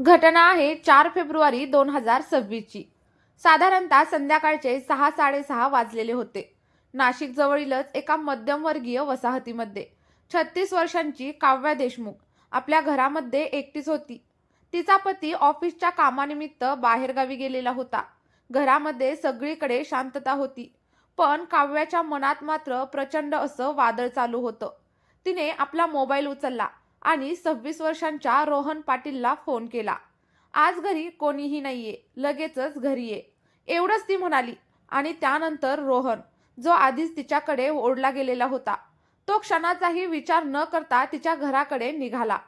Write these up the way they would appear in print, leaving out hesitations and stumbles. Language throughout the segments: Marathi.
घटना आहे 4 फेब्रुवारी 2026 ची. साधारणतः संध्याकाळचे 6:30 वाजलेले होते. नाशिक जवळीलच एका मध्यमवर्गीय वसाहतीमध्ये 36 वर्षांची काव्या देशमुख आपल्या घरामध्ये एकटीच होती. तिचा पती ऑफिसच्या कामानिमित्त बाहेरगावी गेलेला होता. घरामध्ये सगळीकडे शांतता होती, पण काव्याच्या मनात मात्र प्रचंड असं वादळ चालू होतं. तिने आपला मोबाईल उचलला आणि 26 वर्षांच्या रोहन पाटीलला फोन केला. आज घरी कोणीही नाहीये, लगेचच घरी ये, एवढंच ती म्हणाली. आणि त्यानंतर रोहन, जो आधीच तिच्याकडे ओढला गेलेला होता, तो क्षणाचाही विचार न करता तिच्या घराकडे निघाला.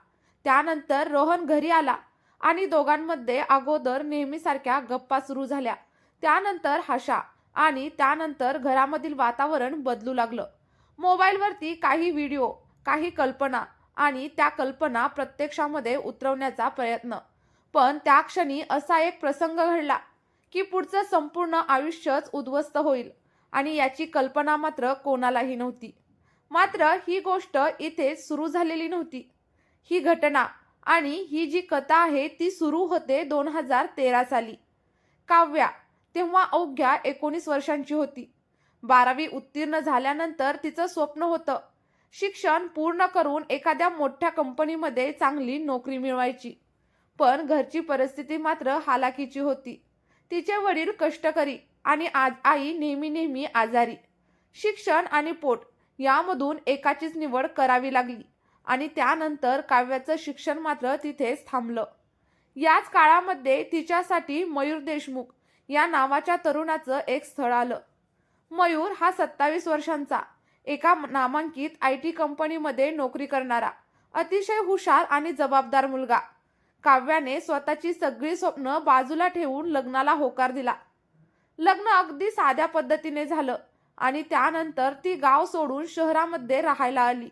त्यानंतर रोहन घरी आला आणि दोघांमध्ये अगोदर नेहमीसारख्या गप्पा सुरू झाल्या. त्यानंतर हशा आणि त्यानंतर घरामधील वातावरण बदलू लागलं. मोबाईलवरती काही व्हिडिओ, काही कल्पना आणि त्या कल्पना प्रत्यक्षामध्ये उतरवण्याचा प्रयत्न. पण त्या क्षणी असा एक प्रसंग घडला की पुढचं संपूर्ण आयुष्यच उद्ध्वस्त होईल आणि याची कल्पना मात्र कोणालाही नव्हती. मात्र ही गोष्ट इथे सुरू झालेली नव्हती. ही घटना आणि ही जी कथा आहे ती सुरू होते 2013 साली. काव्या तेव्हा अवघ्या 19 वर्षांची होती. 12वी उत्तीर्ण झाल्यानंतर तिचं स्वप्न होतं शिक्षण पूर्ण करून एखाद्या मोठ्या कंपनीमध्ये चांगली नोकरी मिळवायची. पण घरची परिस्थिती मात्र हालाकीची होती. तिचे वडील कष्टकरी आणि आज आई नेहमी नेहमी आजारी. शिक्षण आणि पोट यामधून एकाचीच निवड करावी लागली आणि त्यानंतर काव्याचं शिक्षण मात्र तिथेच थांबलं. याच काळामध्ये तिच्यासाठी मयूर देशमुख या नावाच्या तरुणाचं एक स्थळ आलं. मयूर हा 27 वर्षांचा, एका नामांकित IT कंपनीमध्ये नोकरी करणारा, अतिशय हुशार आणि जबाबदार मुलगा. काव्याने स्वतःची सगळी स्वप्न बाजूला ठेवून लग्नाला होकार दिला. लग्न अगदी साध्या पद्धतीने झालं आणि त्यानंतर ती गाव सोडून शहरामध्ये राहायला आली.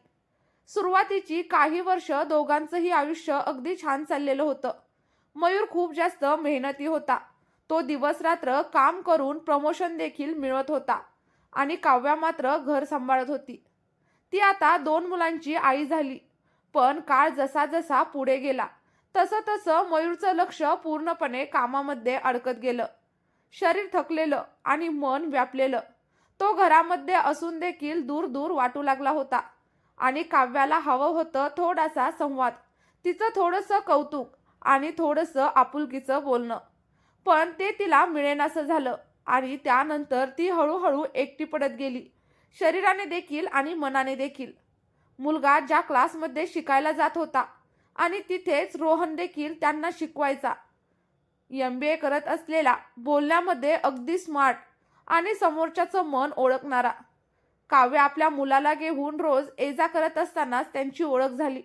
सुरुवातीची काही वर्ष दोघांचंही आयुष्य अगदी छान चाललेलं होतं. मयूर खूप जास्त मेहनती होता. तो दिवस रात्र काम करून प्रमोशन देखील मिळवत होता आणि काव्या मात्र घर सांभाळत होती. ती आता 2 मुलांची आई झाली. पण काळ जसा जसा पुढे गेला तसं तसं मयूरचं लक्ष पूर्णपणे कामामध्ये अडकत गेलं. शरीर थकलेलं आणि मन व्यापलेलं. तो घरामध्ये असून देखील दूर दूर वाटू लागला होता आणि काव्याला हवं होतं थोडासा संवाद, तिचं थोडंसं कौतुक आणि थोडंसं आपुलकीचं बोलणं. पण ते तिला मिळेनासं झालं आणि त्यानंतर ती हळूहळू एकटी पडत गेली, शरीराने देखील आणि मनाने देखील. मुलगा ज्या क्लासमध्ये शिकायला जात होता आणि तिथेच रोहन देखील त्यांना शिकवायचा. MBA करत असलेला, बोलण्यामध्ये अगदी स्मार्ट आणि समोरच्याचं मन ओळखणारा. काव्य आपल्या मुलाला घेऊन रोज ये-जा करत असतानाच त्यांची ओळख झाली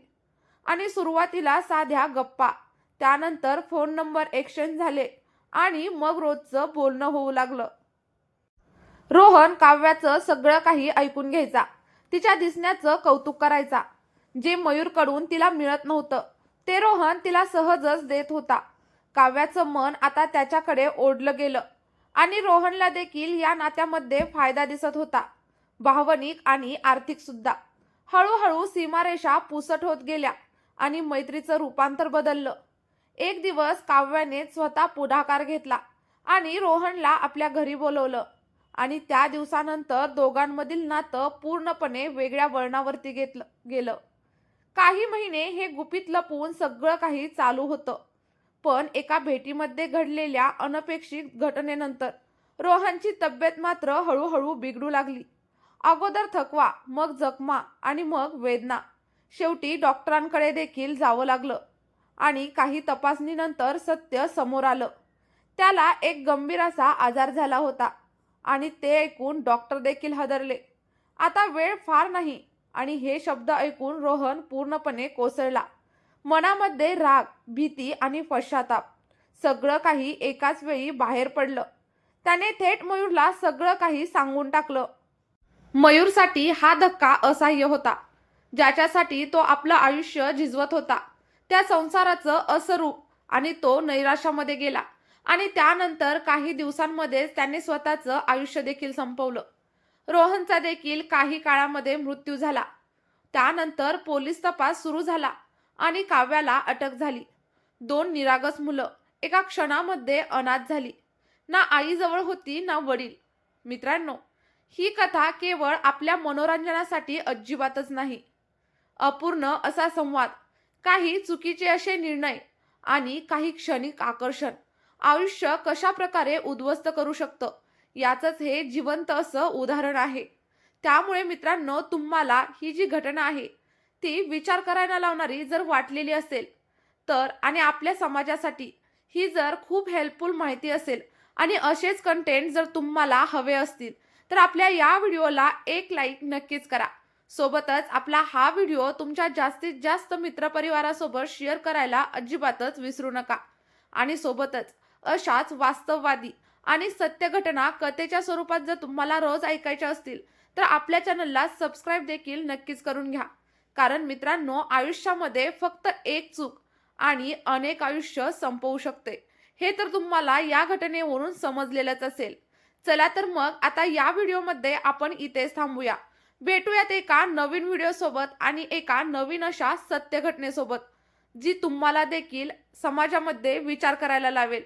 आणि सुरुवातीला साध्या गप्पा, त्यानंतर फोन नंबर एक्सचेंज झाले आणि मग रोजचं बोलणं होऊ लागलं. रोहन काव्याचं सगळं काही ऐकून घ्यायचा, तिच्या दिसण्याचं कौतुक करायचा. जे मयूरकडून तिला मिळत नव्हतं ते रोहन तिला सहजच देत होता. काव्याचं मन आता त्याच्याकडे ओढलं गेलं आणि रोहनला देखील या नात्यामध्ये फायदा दिसत होता, भावनिक आणि आर्थिक सुद्धा. हळूहळू सीमारेषा पुसट होत गेल्या आणि मैत्रीचं रूपांतर बदललं. एक दिवस काव्याने स्वतः पुढाकार घेतला आणि रोहनला आपल्या घरी बोलवलं आणि त्या दिवसानंतर दोघांमधील नातं पूर्णपणे वेगळ्या वळणावरती गेलं. काही महिने हे गुपित लपवून सगळं काही चालू होतं. पण एका भेटीमध्ये घडलेल्या अनपेक्षित घटनेनंतर रोहनची तब्येत मात्र हळूहळू बिघडू लागली. अगोदर थकवा, मग जखमा आणि मग वेदना. शेवटी डॉक्टरांकडे देखील जावं लागलं आणि काही तपासणीनंतर सत्य समोर आलं. त्याला एक गंभीर असा आजार झाला होता आणि ते ऐकून डॉक्टर देखील हादरले. आता वेळ फार नाही. आणि हे शब्द ऐकून रोहन पूर्णपणे कोसळला. मनामध्ये राग, भीती आणि पश्चाताप सगळं काही एकाच वेळी बाहेर पडलं. त्याने थेट मयूरला सगळं काही सांगून टाकलं. मयूरसाठी हा धक्का असह्य होता, ज्याच्यासाठी तो आपलं आयुष्य झिजवत होता. त्या संसाराचं असरूप आणि तो नैराश्यामध्ये गेला आणि त्यानंतर काही दिवसांमध्येच त्याने स्वतःचं आयुष्य देखील संपवलं. रोहनचा देखील काही काळामध्ये मृत्यू झाला. त्यानंतर पोलीस तपास सुरू झाला आणि काव्याला अटक झाली. दोन निरागस मुलं एका क्षणामध्ये अनाथ झाली. ना आई जवळ होती ना वडील. मित्रांनो, ही कथा केवळ आपल्या मनोरंजनासाठी अजिबातच नाही. अपूर्ण असा संवाद, काही चुकीचे असे निर्णय आणि काही क्षणिक आकर्षण आयुष्य कशा प्रकारे उद्ध्वस्त करू शकतं, याचंच हे जिवंत असं उदाहरण आहे. त्यामुळे मित्रांनो, तुम्हाला ही जी घटना आहे ती विचार करायला लावणारी जर वाटलेली असेल तर, आणि आपल्या समाजासाठी ही जर खूप हेल्पफुल माहिती असेल आणि असेच कंटेंट जर तुम्हाला हवे असतील, तर आपल्या या व्हिडिओला एक लाईक नक्कीच करा. सोबतच आपला हा व्हिडिओ तुमच्या जास्तीत जास्त मित्रपरिवारासोबत शेअर करायला अजिबातच विसरू नका. आणि सोबतच अशाच वास्तववादी आणि सत्य घटना कथेच्या स्वरूपात जर तुम्हाला रोज ऐकायच्या असतील, तर आपल्या चॅनलला सबस्क्राईब देखील नक्कीच करून घ्या. कारण मित्रांनो, आयुष्यामध्ये फक्त एक चूक आणि अनेक आयुष्य संपवू शकते, हे तर तुम्हाला या घटनेवरून समजलेलंच असेल. चला तर मग आता या व्हिडिओमध्ये आपण इथेच थांबूया. भेटूयात एका नवीन व्हिडिओसोबत आणि एका नवीन अशा सत्य घटनेसोबत, जी तुम्हाला देखील समाजामध्ये विचार करायला लावेल.